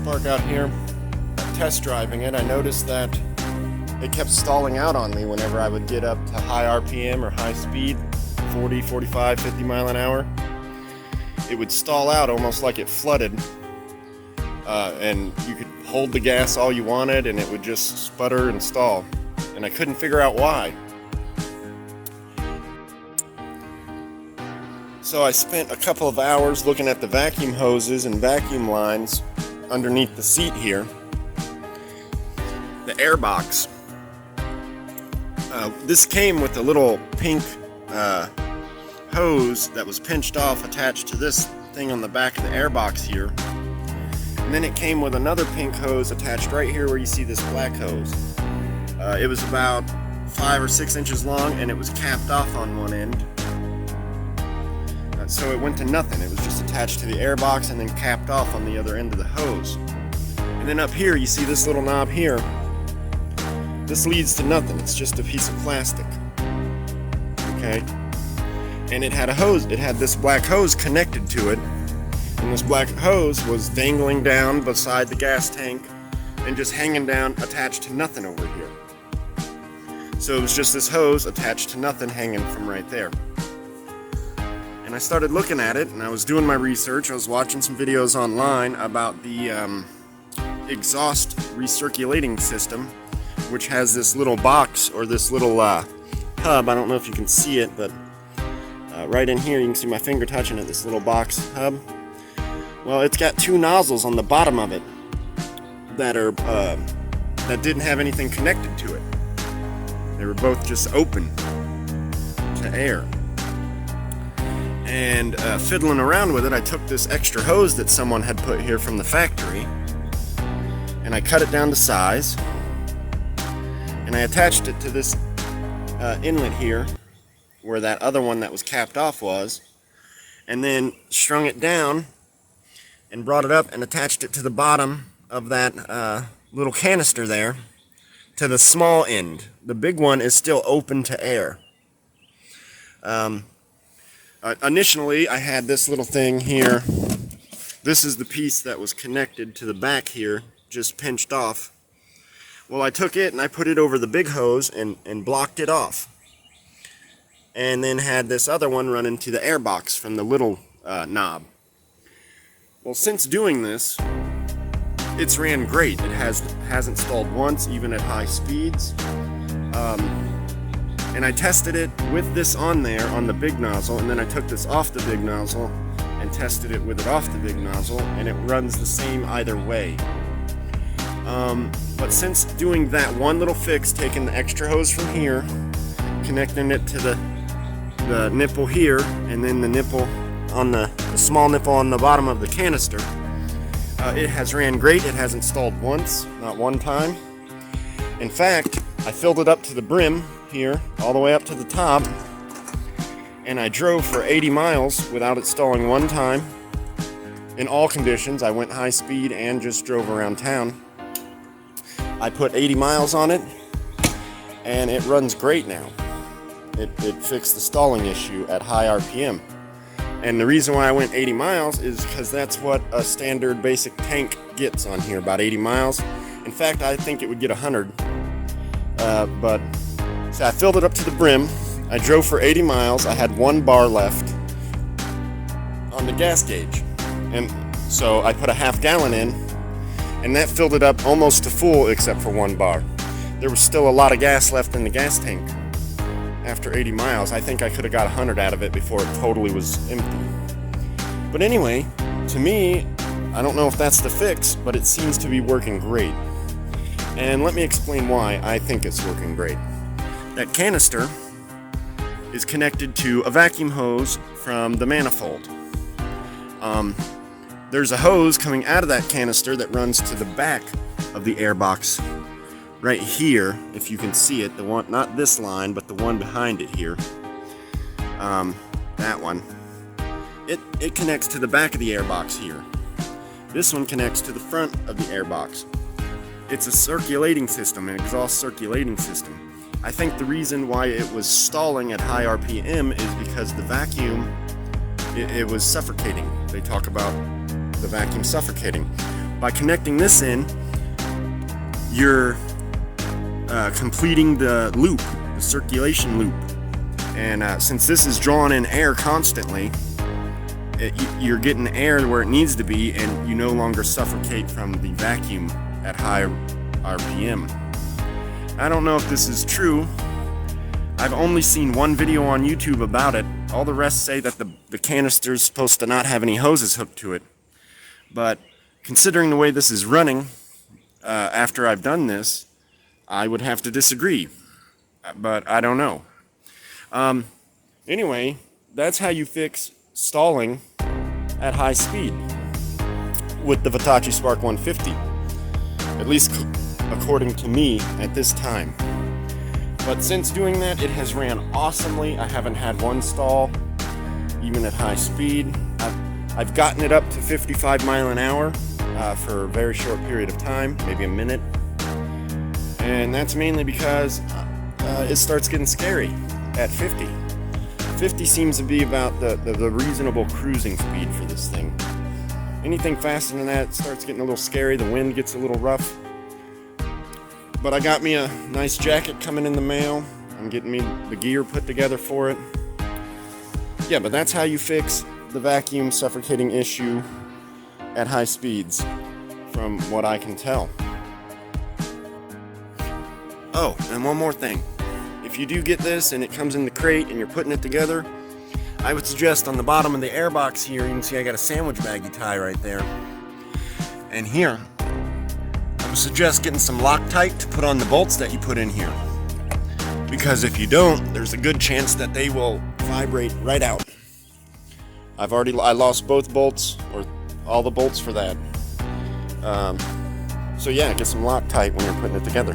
park out here, test driving it, I noticed that it kept stalling out on me whenever I would get up to high RPM or high speed, 40, 45, 50 mile an hour. It would stall out almost like it flooded, and you could hold the gas all you wanted and it would just sputter and stall, and I couldn't figure out why. So I spent a couple of hours looking at the vacuum hoses and vacuum lines underneath the seat here. The air box. This came with a little pink hose that was pinched off, attached to this thing on the back of the air box here. And then it came with another pink hose attached right here where you see this black hose. It was about 5 or 6 inches long and it was capped off on one end. So it went to nothing. It was just attached to the air box and then capped off on the other end of the hose. And then up here you see this little knob here. This leads to nothing. It's just a piece of plastic. Okay? And it had a hose. It had this black hose connected to it. And this black hose was dangling down beside the gas tank and just hanging down, attached to nothing over here. So it was just this hose attached to nothing hanging from right there. And I started looking at it and I was doing my research. I was watching some videos online about the exhaust recirculating system, which has this little box or this little hub. I don't know if you can see it, but right in here you can see my finger touching it, this little box hub. Well, it's got 2 nozzles on the bottom of it that are that didn't have anything connected to it. They were both just open to air. And fiddling around with it, I took this extra hose that someone had put here from the factory and I cut it down to size. And I attached it to this inlet here where that other one that was capped off was, and then strung it down and brought it up and attached it to the bottom of that little canister there to the small end. The big one is still open to air. Initially I had this little thing here. This is the piece that was connected to the back here, just pinched off. Well, I took it and I put it over the big hose and blocked it off. And then had this other one run into the air box from the little knob. Well, since doing this, it's ran great. It hasn't stalled once, even at high speeds. And I tested it with this on there on the big nozzle, and then I took this off the big nozzle and tested it with it off the big nozzle, and it runs the same either way. But since doing that one little fix, taking the extra hose from here, connecting it to the nipple here, and then the nipple on the small nipple on the bottom of the canister, it has ran great. It hasn't stalled once, not one time. In fact, I filled it up to the brim here, all the way up to the top, and I drove for 80 miles without it stalling one time. In all conditions, I went high speed and just drove around town. I put 80 miles on it, and it runs great now. It fixed the stalling issue at high RPM. And the reason why I went 80 miles is because that's what a standard basic tank gets on here, about 80 miles. In fact, I think it would get 100. But so I filled it up to the brim. I drove for 80 miles. I had 1 bar left on the gas gauge. And so I put a half gallon in, and that filled it up almost to full except for 1 bar. There was still a lot of gas left in the gas tank after 80 miles. I think I could have got 100 out of it before it totally was empty. But anyway, to me, I don't know if that's the fix, but it seems to be working great. And let me explain why I think it's working great. That canister is connected to a vacuum hose from the manifold. There's a hose coming out of that canister that runs to the back of the air box right here, if you can see it, the one, not this line, but the one behind it here. That one. It connects to the back of the air box here. This one connects to the front of the air box. It's a circulating system, an exhaust circulating system. I think the reason why it was stalling at high RPM is because the vacuum, it was suffocating. They talk about the vacuum suffocating. by connecting this in, you're completing the loop, the circulation loop. And since this is drawing in air constantly, you're getting air where it needs to be, and you no longer suffocate from the vacuum at high RPM. I don't know if this is true. I've only seen one video on YouTube about it. All the rest say that the canister's supposed to not have any hoses hooked to it. But considering the way this is running, after I've done this, I would have to disagree. But I don't know. Anyway, that's how you fix stalling at high speed with the Vitacci Spark 150. At least according to me at this time. But since doing that, it has ran awesomely. I haven't had one stall, even at high speed. I've gotten it up to 55 miles an hour for a very short period of time, maybe a minute. And that's mainly because it starts getting scary at 50. 50 seems to be about the reasonable cruising speed for this thing. Anything faster than that starts getting a little scary. The wind gets a little rough. But I got me a nice jacket coming in the mail. I'm getting me the gear put together for it. Yeah, but that's how you fix the vacuum suffocating issue at high speeds, from what I can tell. Oh, and one more thing. If you do get this and it comes in the crate and you're putting it together, I would suggest on the bottom of the airbox here, you can see I got a sandwich baggy tie right there. And here, I would suggest getting some Loctite to put on the bolts that you put in here. Because if you don't, there's a good chance that they will vibrate right out. I lost both bolts, or all the bolts for that. So yeah, get some Loctite when you're putting it together.